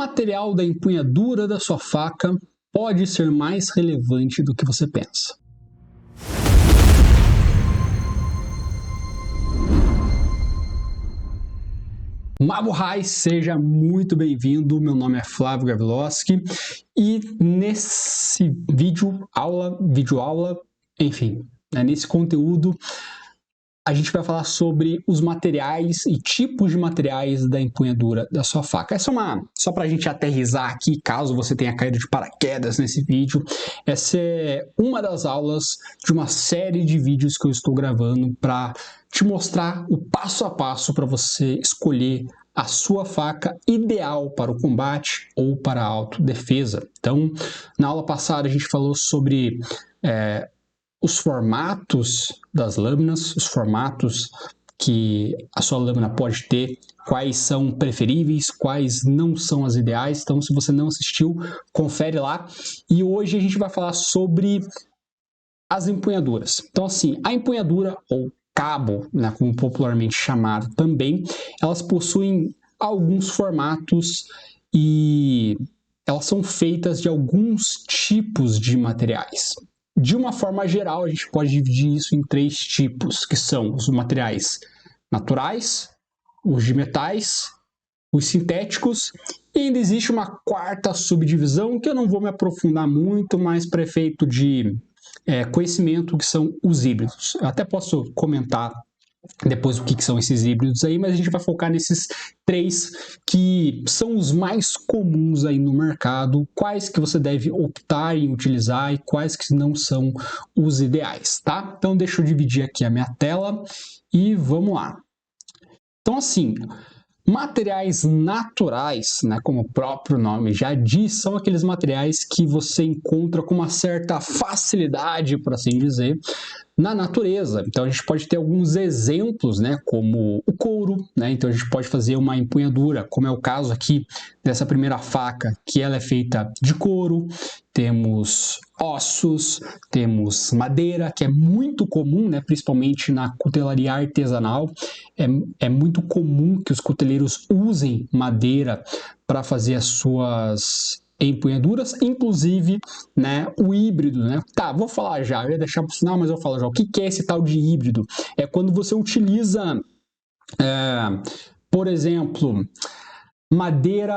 material da empunhadura da sua faca pode ser mais relevante do que você pensa. Mago Rai, seja muito bem-vindo. Meu nome é Flávio Gavilowski e nesse videoaula, enfim, nesse conteúdo a gente vai falar sobre os materiais e tipos de materiais da empunhadura da sua faca. Só para a gente aterrissar aqui, caso você tenha caído de paraquedas nesse vídeo, essa é uma das aulas de uma série de vídeos que eu estou gravando para te mostrar o passo a passo para você escolher a sua faca ideal para o combate ou para a autodefesa. Então, na aula passada a gente falou sobre os formatos das lâminas, os formatos que a sua lâmina pode ter, quais são preferíveis, quais não são as ideais. Então, se você não assistiu, confere lá. E hoje a gente vai falar sobre as empunhaduras. Então, assim, a empunhadura ou cabo, né, como popularmente chamado também, elas possuem alguns formatos e elas são feitas de alguns tipos de materiais. De uma forma geral, a gente pode dividir isso em 3 tipos, que são os materiais naturais, os de metais, os sintéticos, e ainda existe uma 4ª subdivisão, que eu não vou me aprofundar muito, mas para efeito de conhecimento, que são os híbridos. Eu até posso comentar depois o que são esses híbridos aí, mas a gente vai focar nesses 3 que são os mais comuns aí no mercado, quais que você deve optar em utilizar e quais que não são os ideais, tá? Então deixa eu dividir aqui a minha tela e vamos lá. Então assim, materiais naturais, né, como o próprio nome já diz, são aqueles materiais que você encontra com uma certa facilidade, por assim dizer, na natureza. Então a gente pode ter alguns exemplos, né, como o couro, né? Então a gente pode fazer uma empunhadura, como é o caso aqui dessa primeira faca, que ela é feita de couro. Temos ossos, temos madeira, que é muito comum, né, principalmente na cutelaria artesanal. É muito comum que os cuteleiros usem madeira para fazer as suas empunhaduras, inclusive, né, o híbrido, né? Tá, vou falar já, eu ia deixar para o final, mas eu vou falar já. O que é esse tal de híbrido? É quando você utiliza, por exemplo, madeira,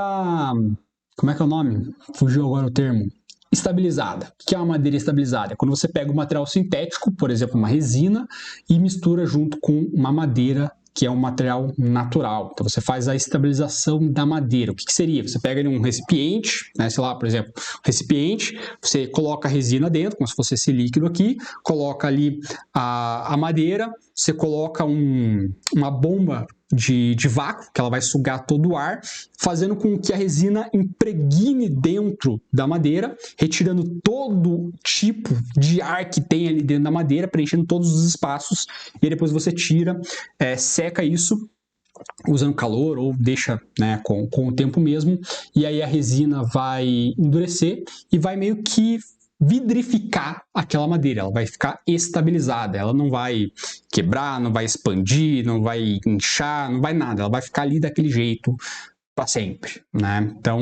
como é que é o nome? Fugiu agora o termo. Estabilizada. O que é uma madeira estabilizada? É quando você pega um material sintético, por exemplo, uma resina, e mistura junto com uma madeira que é um material natural. Então você faz a estabilização da madeira. O que seria? Você pega um recipiente, né, sei lá, por exemplo, um recipiente, você coloca a resina dentro, como se fosse esse líquido aqui, coloca ali a madeira, você coloca uma bomba de vácuo, que ela vai sugar todo o ar, fazendo com que a resina impregne dentro da madeira, retirando todo tipo de ar que tem ali dentro da madeira, preenchendo todos os espaços, e depois você tira, seca isso, usando calor ou deixa, né, com o tempo mesmo, e aí a resina vai endurecer e vai meio que vidrificar aquela madeira, ela vai ficar estabilizada, ela não vai quebrar, não vai expandir, não vai inchar, não vai nada, ela vai ficar ali daquele jeito para sempre, né? Então,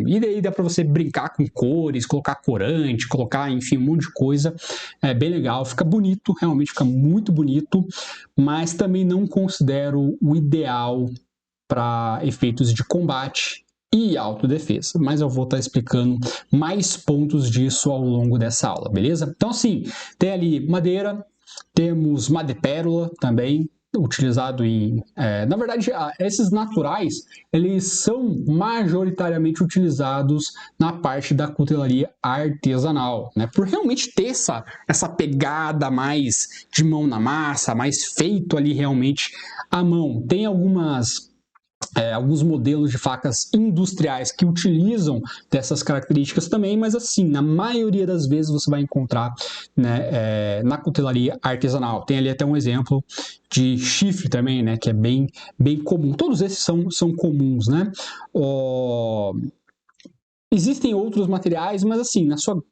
e daí dá para você brincar com cores, colocar corante, colocar, enfim, um monte de coisa, é bem legal, fica bonito, realmente fica muito bonito, mas também não considero o ideal para efeitos de combate e autodefesa, mas eu vou estar explicando mais pontos disso ao longo dessa aula, beleza? Então, assim, tem ali madeira, temos madrepérola também, utilizado em... na verdade, esses naturais, eles são majoritariamente utilizados na parte da cutelaria artesanal, né? Por realmente ter essa pegada mais de mão na massa, mais feito ali realmente à mão. Tem alguns modelos de facas industriais que utilizam dessas características também, mas assim, na maioria das vezes você vai encontrar, né, na cutelaria artesanal. Tem ali até um exemplo de chifre também, né, que é bem comum. Todos esses são comuns, né? Existem outros materiais, mas assim, na sua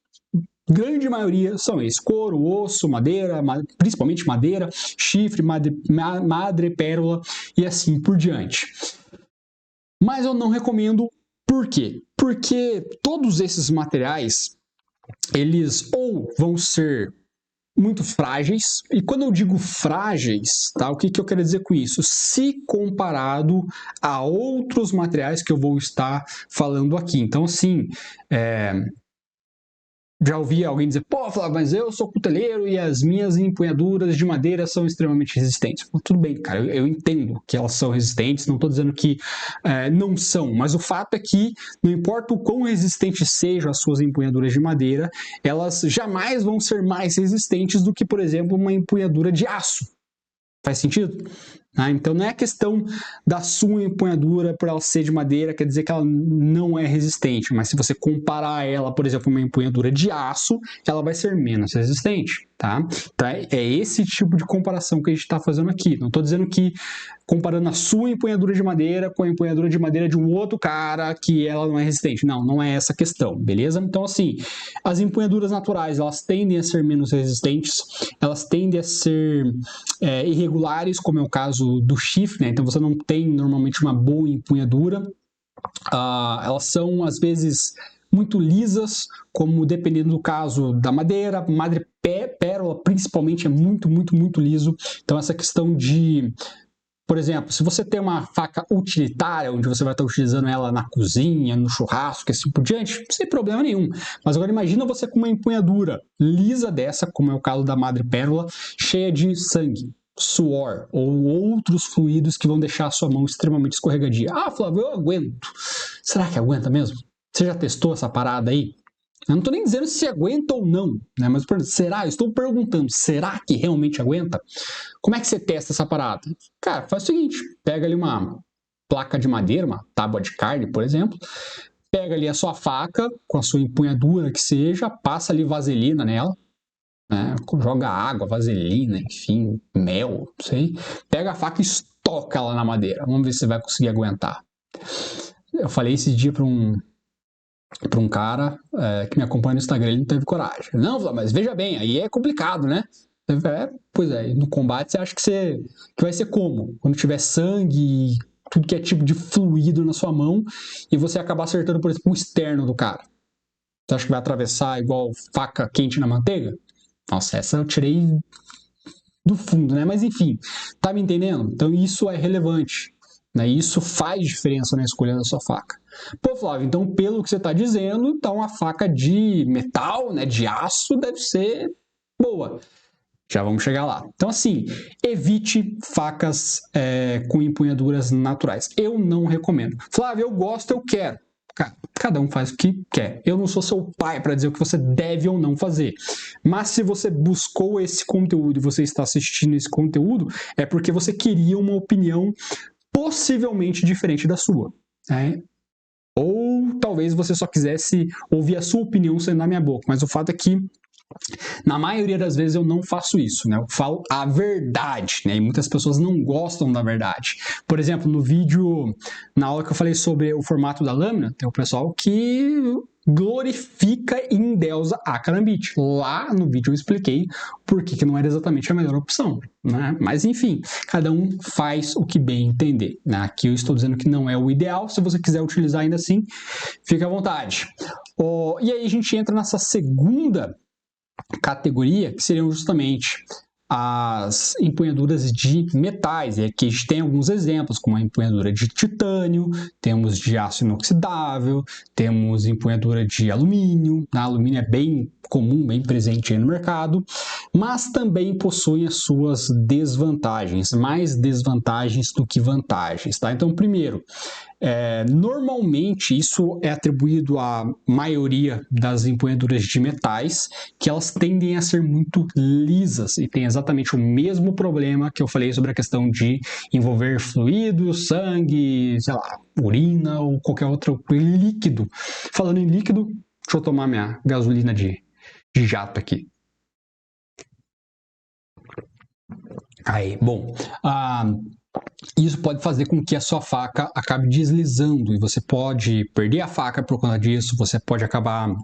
grande maioria são esses: couro, osso, madeira, principalmente madeira, chifre, madrepérola e assim por diante. Mas eu não recomendo Por quê? Porque todos esses materiais, eles ou vão ser muito frágeis, e quando eu digo frágeis, tá, o que eu quero dizer com isso? Se comparado a outros materiais que eu vou estar falando aqui. Então, assim, já ouvi alguém dizer, pô, Flávio, mas eu sou cuteleiro e as minhas empunhaduras de madeira são extremamente resistentes. Tudo bem, cara, eu entendo que elas são resistentes, não estou dizendo que não são, mas o fato é que não importa o quão resistentes sejam as suas empunhaduras de madeira, elas jamais vão ser mais resistentes do que, por exemplo, uma empunhadura de aço. Faz sentido? Então não é questão da sua empunhadura por ela ser de madeira, quer dizer que ela não é resistente, mas se você comparar ela, por exemplo, uma empunhadura de aço, ela vai ser menos resistente, tá? Então é esse tipo de comparação que a gente está fazendo aqui. Não estou dizendo que comparando a sua empunhadura de madeira com a empunhadura de madeira de um outro cara que ela não é resistente. Não é essa a questão, beleza? Então assim, as empunhaduras naturais, elas tendem a ser menos resistentes, elas tendem a ser irregulares, como é o caso do chifre, né? Então você não tem normalmente uma boa empunhadura. Elas são às vezes muito lisas, como dependendo do caso da madeira, madrepérola principalmente é muito liso. Então essa questão de, por exemplo, se você tem uma faca utilitária, onde você vai estar utilizando ela na cozinha, no churrasco, assim por diante, sem problema nenhum. Mas agora imagina você com uma empunhadura lisa dessa, como é o caso da madrepérola, cheia de sangue, suor ou outros fluidos que vão deixar a sua mão extremamente escorregadia. Ah, Flávio, eu aguento. Será que aguenta mesmo? Você já testou essa parada aí? Eu não estou nem dizendo se aguenta ou não, né? Mas será? Eu estou perguntando, será que realmente aguenta? Como é que você testa essa parada? Cara, faz o seguinte, pega ali uma placa de madeira, uma tábua de carne, por exemplo, pega ali a sua faca, com a sua empunhadura que seja, passa ali vaselina nela, né? Joga água, vaselina, enfim, mel, não sei. Pega a faca e estoca ela na madeira. Vamos ver se você vai conseguir aguentar. Eu falei esse dia para um cara que me acompanha no Instagram, ele não teve coragem. Não, mas veja bem, aí é complicado, né? Pois é, no combate você acha que vai ser como? Quando tiver sangue, tudo que é tipo de fluido na sua mão, e você acabar acertando, por exemplo, o externo do cara. Você acha que vai atravessar igual faca quente na manteiga? Nossa, essa eu tirei do fundo, né? Mas enfim, tá me entendendo? Então isso é relevante, né? Isso faz diferença na escolha da sua faca. Pô, Flávio, então pelo que você está dizendo, então a faca de metal, né, de aço, deve ser boa. Já vamos chegar lá. Então, assim, evite facas com empunhaduras naturais. Eu não recomendo. Flávio, eu gosto, eu quero. Cada um faz o que quer. Eu não sou seu pai para dizer o que você deve ou não fazer. Mas se você buscou esse conteúdo e você está assistindo esse conteúdo, é porque você queria uma opinião possivelmente diferente da sua, né? Ou talvez você só quisesse ouvir a sua opinião saindo da minha boca. Mas o fato é que na maioria das vezes eu não faço isso, né? Eu falo a verdade, né? E muitas pessoas não gostam da verdade. Por exemplo, no vídeo, na aula que eu falei sobre o formato da lâmina, tem o pessoal que glorifica e endeusa a carambite. Lá no vídeo eu expliquei por que não era exatamente a melhor opção, né? Mas enfim, cada um faz o que bem entender, né? Aqui eu estou dizendo que não é o ideal, se você quiser utilizar ainda assim, fique à vontade. E aí a gente entra nessa segunda categoria, que seriam justamente as empunhaduras de metais. E aqui a gente tem alguns exemplos, como a empunhadura de titânio, temos de aço inoxidável, temos empunhadura de alumínio. A alumínio é bem comum, bem presente aí no mercado, mas também possuem as suas desvantagens, mais desvantagens do que vantagens, tá? Então, primeiro, normalmente isso é atribuído à maioria das empunhaduras de metais, que elas tendem a ser muito lisas e tem exatamente o mesmo problema que eu falei sobre a questão de envolver fluido, sangue, sei lá, urina ou qualquer outro líquido. Falando em líquido, deixa eu tomar minha gasolina de jato aqui. Aí, bom, isso pode fazer com que a sua faca acabe deslizando e você pode perder a faca por conta disso, você pode acabar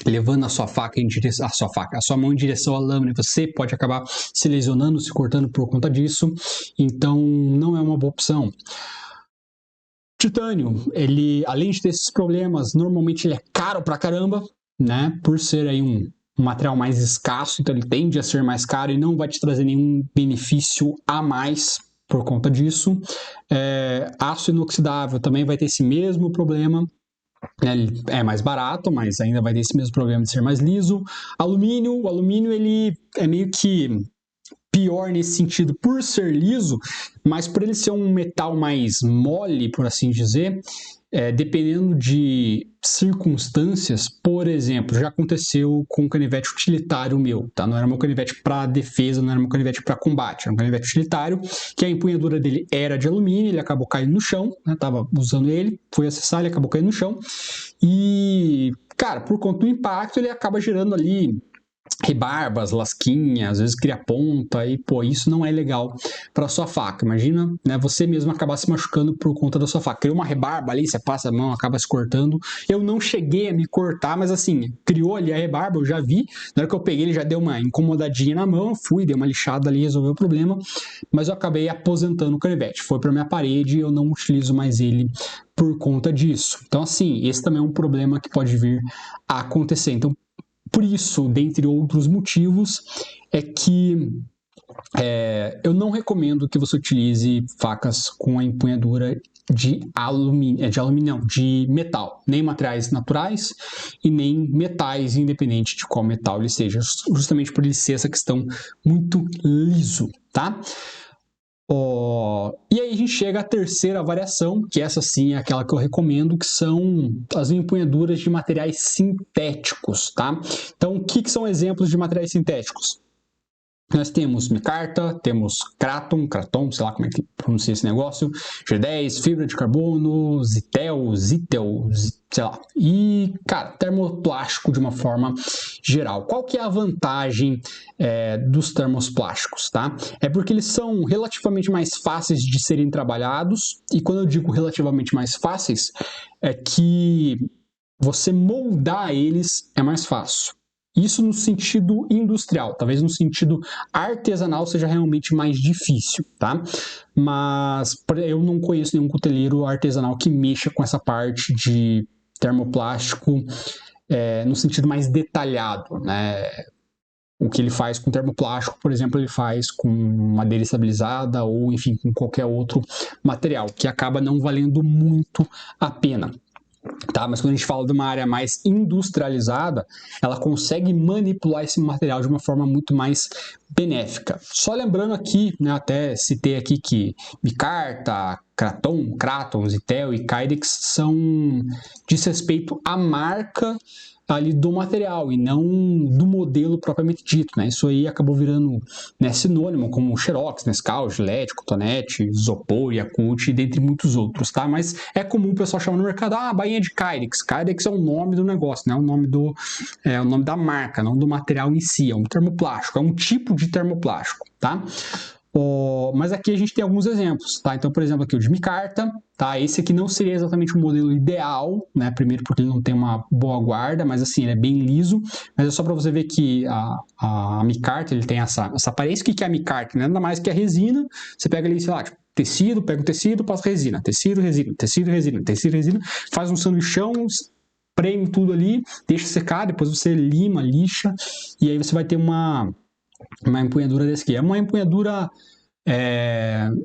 levando a sua faca em direção a sua mão em direção à lâmina, você pode acabar se lesionando, se cortando por conta disso. Então não é uma boa opção. Titânio, ele, além de ter esses problemas, normalmente ele é caro pra caramba, né? Por ser aí um material mais escasso, então ele tende a ser mais caro e não vai te trazer nenhum benefício a mais por conta disso. Aço inoxidável também vai ter esse mesmo problema. Ele é mais barato, mas ainda vai ter esse mesmo problema de ser mais liso. O alumínio ele é meio que pior nesse sentido por ser liso, mas por ele ser um metal mais mole, por assim dizer, dependendo de circunstâncias, por exemplo, já aconteceu com um canivete utilitário meu, tá? Não era meu canivete para defesa, não era meu canivete para combate, era um canivete utilitário, que a empunhadura dele era de alumínio, ele acabou caindo no chão, né? Tava usando ele, fui acessar, ele acabou caindo no chão, e, cara, por conta do impacto, ele acaba gerando ali rebarbas, lasquinhas, às vezes cria ponta e, pô, isso não é legal para sua faca. Imagina, né, você mesmo acabar se machucando por conta da sua faca. Criou uma rebarba ali, você passa a mão, acaba se cortando. Eu não cheguei a me cortar, mas assim, criou ali a rebarba, eu já vi. Na hora que eu peguei, ele já deu uma incomodadinha na mão, fui, dei uma lixada ali, resolveu o problema, mas eu acabei aposentando o canivete. Foi para minha parede e eu não utilizo mais ele por conta disso. Então, assim, esse também é um problema que pode vir a acontecer. Então, por isso, dentre outros motivos, é que eu não recomendo que você utilize facas com a empunhadura de de metal, nem materiais naturais e nem metais, independente de qual metal ele seja, justamente por ele ser essa questão muito liso, tá? E aí a gente chega à terceira variação, que essa sim é aquela que eu recomendo, que são as empunhaduras de materiais sintéticos, tá? Então, o que são exemplos de materiais sintéticos? Nós temos micarta, temos Kraton, sei lá como é que pronuncia esse negócio, G10, fibra de carbono, Zytel, sei lá. E, cara, termoplástico de uma forma geral. Qual que é a vantagem dos termoplásticos, tá? É porque eles são relativamente mais fáceis de serem trabalhados, e quando eu digo relativamente mais fáceis, é que você moldar eles é mais fácil. Isso no sentido industrial, talvez no sentido artesanal seja realmente mais difícil, tá? Mas eu não conheço nenhum cuteleiro artesanal que mexa com essa parte de termoplástico no sentido mais detalhado, né? O que ele faz com termoplástico, por exemplo, ele faz com madeira estabilizada ou, enfim, com qualquer outro material, que acaba não valendo muito a pena. Tá? Mas quando a gente fala de uma área mais industrializada, ela consegue manipular esse material de uma forma muito mais benéfica. Só lembrando aqui, né, até citei aqui que micarta, Kraton, Zytel e Kydex são diz respeito à marca ali do material e não do modelo propriamente dito, né? Isso aí acabou virando, né, sinônimo como Xerox, Nescau, Gillette, Cotonete, Isopor, Yakult, dentre muitos outros, tá? Mas é comum o pessoal chamar no mercado, bainha de Kydex. Kydex é o nome do negócio, né? O nome da marca, não do material em si. É um termoplástico, é um tipo de termoplástico, tá? Mas aqui a gente tem alguns exemplos, tá? Então, por exemplo, aqui o de micarta, tá? Esse aqui não seria exatamente o modelo ideal, né? Primeiro porque ele não tem uma boa guarda, mas assim, ele é bem liso. Mas é só para você ver que a micarta, ele tem essa aparência. O que é a micarta? Nada mais que a resina. Você pega ali, sei lá, tipo, tecido, pega o tecido, passa resina. Tecido, resina. Faz um sanduichão, preme tudo ali, deixa secar, depois você lima, lixa, e aí você vai ter uma empunhadura desse aqui. É uma empunhadura...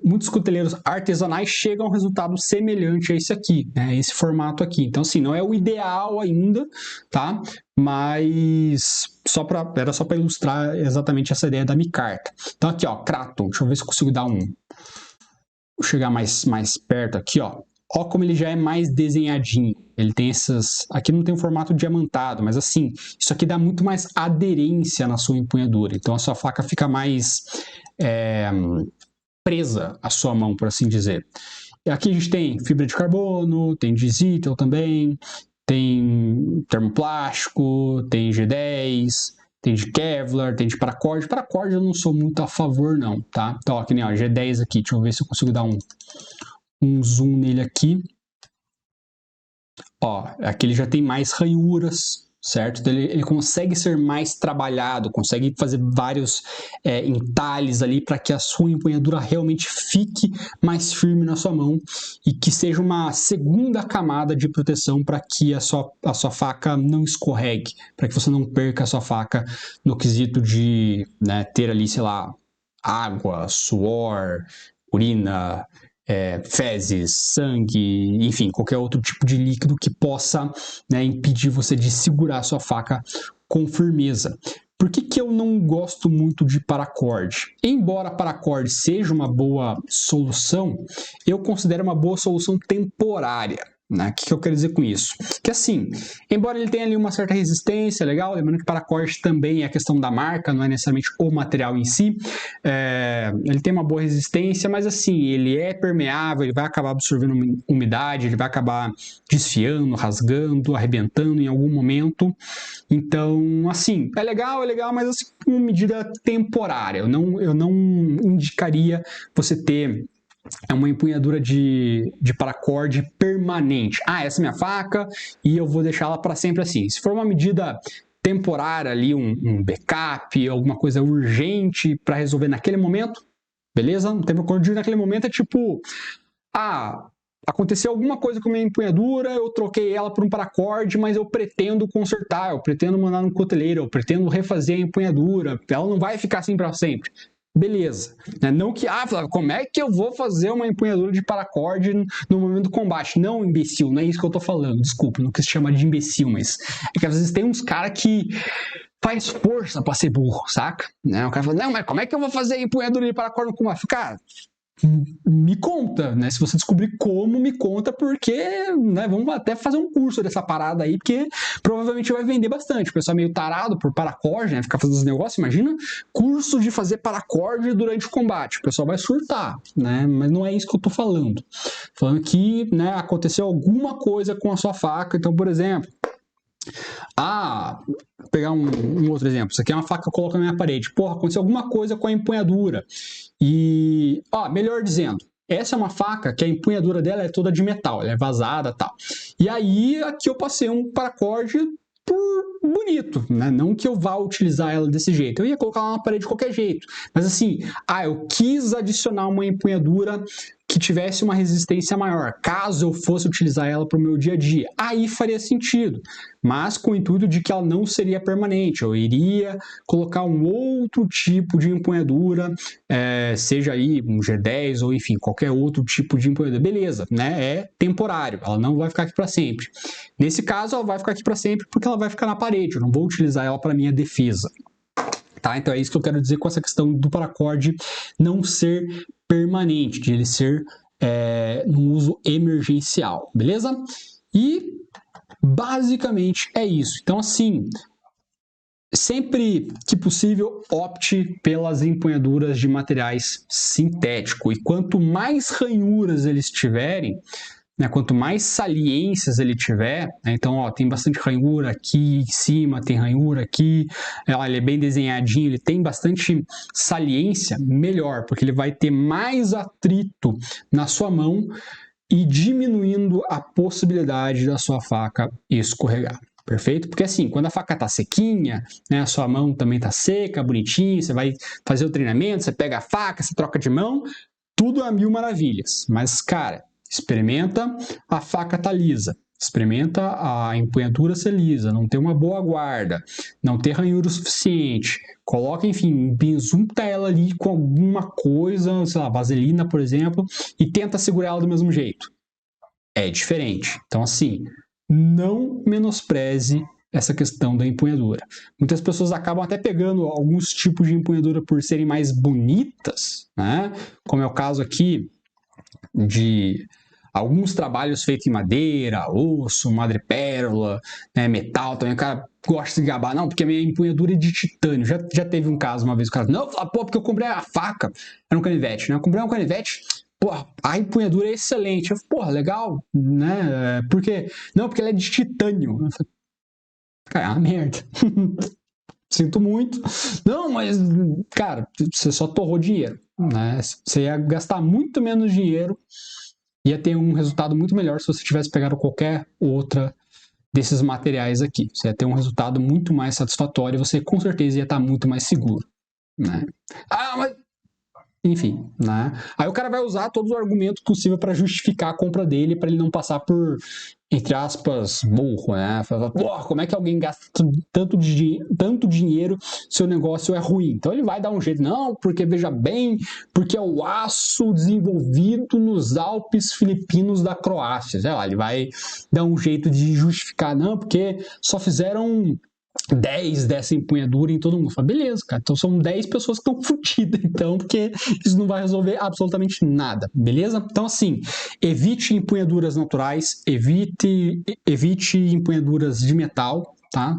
muitos cuteleiros artesanais chegam a um resultado semelhante a esse aqui, né? Esse formato aqui. Então, assim, não é o ideal ainda, tá? Mas era só para ilustrar exatamente essa ideia da micarta. Então, aqui, ó, Kraton. Deixa eu ver se eu consigo dar Vou chegar mais perto aqui, ó. Ó como ele já é mais desenhadinho. Ele tem essas... Aqui não tem um formato diamantado, mas assim, isso aqui dá muito mais aderência na sua empunhadura. Então a sua faca fica mais presa à sua mão, por assim dizer. E aqui a gente tem fibra de carbono, tem de Zytel também, tem termoplástico, tem G10... Tem de Kevlar, tem de paracorde. Paracorde eu não sou muito a favor, não, tá? Então, aqui, né, ó, G10 aqui. Deixa eu ver se eu consigo dar um zoom nele aqui. Ó, aqui ele já tem mais ranhuras, certo? Então, ele consegue ser mais trabalhado, consegue fazer vários entalhes ali para que a sua empunhadura realmente fique mais firme na sua mão e que seja uma segunda camada de proteção para que a sua faca não escorregue, para que você não perca a sua faca no quesito de, né, ter ali, sei lá, água, suor, urina, fezes, sangue, enfim, qualquer outro tipo de líquido que possa, né, impedir você de segurar a sua faca com firmeza. Por que eu não gosto muito de paracorde? Embora paracorde seja uma boa solução, eu considero uma boa solução temporária. Né? O que eu quero dizer com isso? Que assim, embora ele tenha ali uma certa resistência, legal, lembrando que paracorte também é a questão da marca, não é necessariamente o material em si, ele tem uma boa resistência, mas assim, ele é permeável, ele vai acabar absorvendo umidade, ele vai acabar desfiando, rasgando, arrebentando em algum momento. Então, assim, é legal, mas assim, uma medida temporária. Eu não indicaria você ter uma empunhadura de paracorde permanente. Essa é minha faca e eu vou deixá-la para sempre assim. Se for uma medida temporária ali, um backup, alguma coisa urgente para resolver naquele momento, beleza? Um tempo curto naquele momento é tipo, aconteceu alguma coisa com a minha empunhadura, eu troquei ela por um paracorde, mas eu pretendo consertar, eu pretendo mandar no coteleiro, eu pretendo refazer a empunhadura, ela não vai ficar assim para sempre. Beleza. Não que, Flávio, como é que eu vou fazer uma empunhadura de paracorde no momento do combate? Não, imbecil, não é isso que eu tô falando. Desculpa, não quis chamar de imbecil, mas é que às vezes tem uns caras que faz força pra ser burro, saca? O cara fala, não, mas como é que eu vou fazer empunhadura de paracorde no combate? Cara, me conta, né? Se você descobrir como, me conta, porque, né, vamos até fazer um curso dessa parada aí, porque provavelmente vai vender bastante. O pessoal é meio tarado por paracorde, né? Ficar fazendo os negócios, imagina curso de fazer paracorde durante o combate. O pessoal vai surtar, né? Mas não é isso que eu tô falando. Falando que, né, aconteceu alguma coisa com a sua faca. Então, por exemplo, vou pegar um outro exemplo. Isso aqui é uma faca que eu coloco na minha parede. Porra, aconteceu alguma coisa com a empunhadura. E, melhor dizendo, essa é uma faca que a empunhadura dela é toda de metal, ela é vazada e tal. E aí, aqui eu passei um paracorde por bonito, né? Não que eu vá utilizar ela desse jeito. Eu ia colocar ela na parede de qualquer jeito. Mas assim, eu quis adicionar uma empunhadura que tivesse uma resistência maior, caso eu fosse utilizar ela para o meu dia a dia. Aí faria sentido, mas com o intuito de que ela não seria permanente. Eu iria colocar um outro tipo de empunhadura, seja aí um G10 ou enfim, qualquer outro tipo de empunhadura. Beleza, né? É temporário, ela não vai ficar aqui para sempre. Nesse caso, ela vai ficar aqui para sempre porque ela vai ficar na parede, eu não vou utilizar ela para minha defesa. Tá? Então é isso que eu quero dizer com essa questão do paracorde não ser permanente, de ele ser num uso emergencial, beleza? E basicamente é isso. Então assim, sempre que possível, opte pelas empunhaduras de materiais sintéticos. E quanto mais ranhuras eles tiverem, né, quanto mais saliências ele tiver, né, então tem bastante ranhura aqui em cima, tem ranhura aqui, ele é bem desenhadinho, ele tem bastante saliência, melhor, porque ele vai ter mais atrito na sua mão e diminuindo a possibilidade da sua faca escorregar. Perfeito? Porque assim, quando a faca tá sequinha, né, a sua mão também tá seca, bonitinha, você vai fazer o treinamento, você pega a faca, você troca de mão, tudo a mil maravilhas. Mas, cara, experimenta a faca tá lisa, experimenta a empunhadura ser lisa, não ter uma boa guarda, não ter ranhura o suficiente, coloca, enfim, benzuta ela ali com alguma coisa, sei lá, vaselina, por exemplo, e tenta segurar ela do mesmo jeito. É diferente. Então, assim, não menospreze essa questão da empunhadura. Muitas pessoas acabam até pegando alguns tipos de empunhadura por serem mais bonitas, né? Como é o caso aqui de alguns trabalhos feitos em madeira, osso, madrepérola, né, metal também. O cara gosta de gabar, não, porque a minha empunhadura é de titânio. Já teve um caso uma vez, o cara, não, porque eu comprei a faca, era um canivete, né? Eu comprei um canivete, a empunhadura é excelente. Eu falei, legal, né? Por quê? Não, porque ela é de titânio. Eu falei, cara, é uma merda. Sinto muito. Não, mas, cara, você só torrou dinheiro, né? Você ia gastar muito menos dinheiro, ia ter um resultado muito melhor se você tivesse pegado qualquer outra desses materiais aqui. Você ia ter um resultado muito mais satisfatório, você com certeza ia estar muito mais seguro, né? Mas enfim, né? Aí o cara vai usar todos os argumentos possíveis para justificar a compra dele, para ele não passar por, entre aspas, burro, né? Como é que alguém gasta tanto dinheiro se o negócio é ruim? Então ele vai dar um jeito, não, porque veja bem, porque é o aço desenvolvido nos Alpes filipinos da Croácia, sei lá, ele vai dar um jeito de justificar, não, porque só fizeram 10 dessa empunhadura em todo mundo. Fala, beleza, cara, então são 10 pessoas que estão fodidas, então, porque isso não vai resolver absolutamente nada, beleza? Então, assim, evite empunhaduras naturais, evite empunhaduras de metal, tá?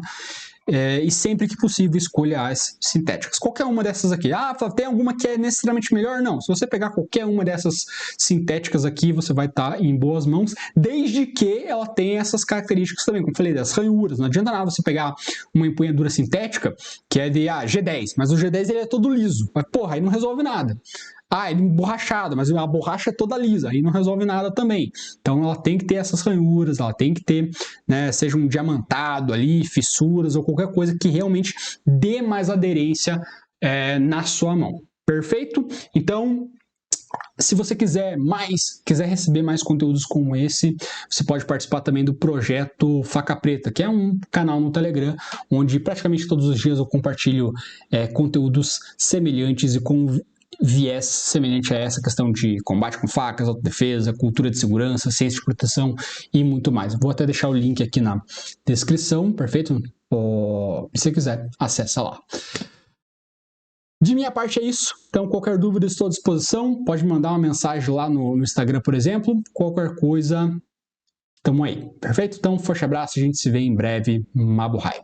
E sempre que possível escolha as sintéticas. Qualquer uma dessas aqui. Tem alguma que é necessariamente melhor? Não. Se você pegar qualquer uma dessas sintéticas aqui, você vai estar em boas mãos, desde que ela tenha essas características também, como eu falei, das ranhuras. Não adianta nada você pegar uma empunhadura sintética que é de G10, mas o G10 ele é todo liso. Mas, porra, aí não resolve nada. Ele é emborrachado, mas a borracha é toda lisa, aí não resolve nada também. Então ela tem que ter essas ranhuras, ela tem que ter, né, seja um diamantado ali, fissuras ou qualquer coisa que realmente dê mais aderência na sua mão. Perfeito? Então, se você quiser receber mais conteúdos como esse, você pode participar também do projeto Faca Preta, que é um canal no Telegram, onde praticamente todos os dias eu compartilho conteúdos semelhantes e com viés semelhante a essa questão de combate com facas, autodefesa, cultura de segurança, ciência de proteção e muito mais. Vou até deixar o link aqui na descrição, perfeito? Se você quiser, acessa lá. De minha parte é isso, então qualquer dúvida estou à disposição, pode mandar uma mensagem lá no Instagram, por exemplo, qualquer coisa, tamo aí, perfeito? Então, forte abraço, a gente se vê em breve, Mabuhay.